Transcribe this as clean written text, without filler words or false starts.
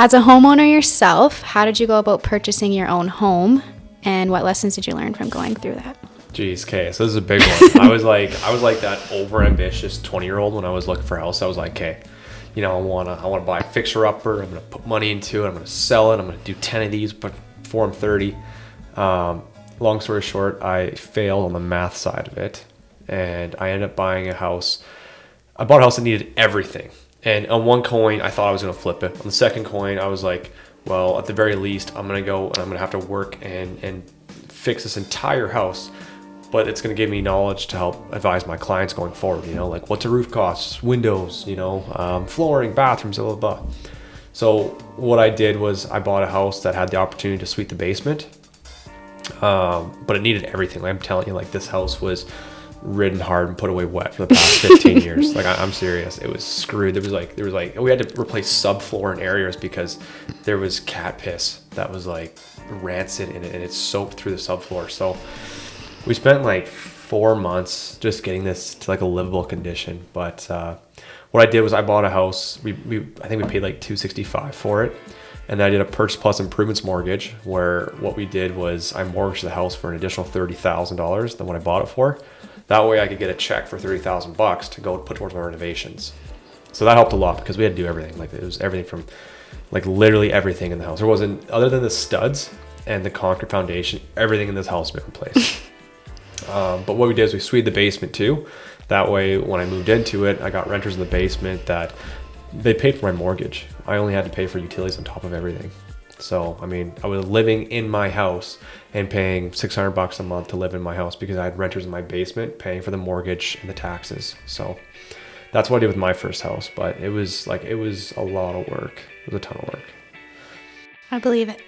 As a homeowner yourself, how did you go about purchasing your own home, and what lessons did you learn from going through that? Jeez, okay, so this is a big one. I was like that overambitious 20-year-old when I was looking for a house. I was like, okay, I wanna buy a fixer upper. I'm gonna put money into it. I'm gonna sell it. I'm gonna do 10 of these, but before I'm 30. Long story short, I failed on the math side of it, and I ended up buying a house. I bought a house that needed everything. And on one coin, I thought I was going to flip it. On the second coin, I was like, well, at the very least, I'm going to go and I'm going to have to work and fix this entire house. But it's going to give me knowledge to help advise my clients going forward, like what's a roof costs, windows, flooring, bathrooms, blah, blah, blah. So what I did was I bought a house that had the opportunity to suite the basement. But it needed everything. Like I'm telling you, like this house was ridden hard and put away wet for the past 15 years. Like I'm serious. It was screwed. There was like we had to replace subfloor in areas because there was cat piss that was like rancid in it, and it soaked through the subfloor. So we spent like 4 months just getting this to like a livable condition. But what I did was I bought a house. I think we paid like $265 for it. And then I did a purchase plus improvements mortgage where what we did was I mortgaged the house for an additional $30,000 than what I bought it for. That way I could get a check for $30,000 to go put towards my renovations. So that helped a lot because we had to do everything. Like it was everything from like literally everything in the house. There wasn't, other than the studs and the concrete foundation, everything in this house had been replaced. But what we did is we suited the basement too. That way when I moved into it, I got renters in the basement that they paid for my mortgage. I only had to pay for utilities on top of everything. So, I mean, I was living in my house and paying $600 a month to live in my house because I had renters in my basement paying for the mortgage and the taxes. So that's what I did with my first house. But it was a lot of work. It was a ton of work. I believe it.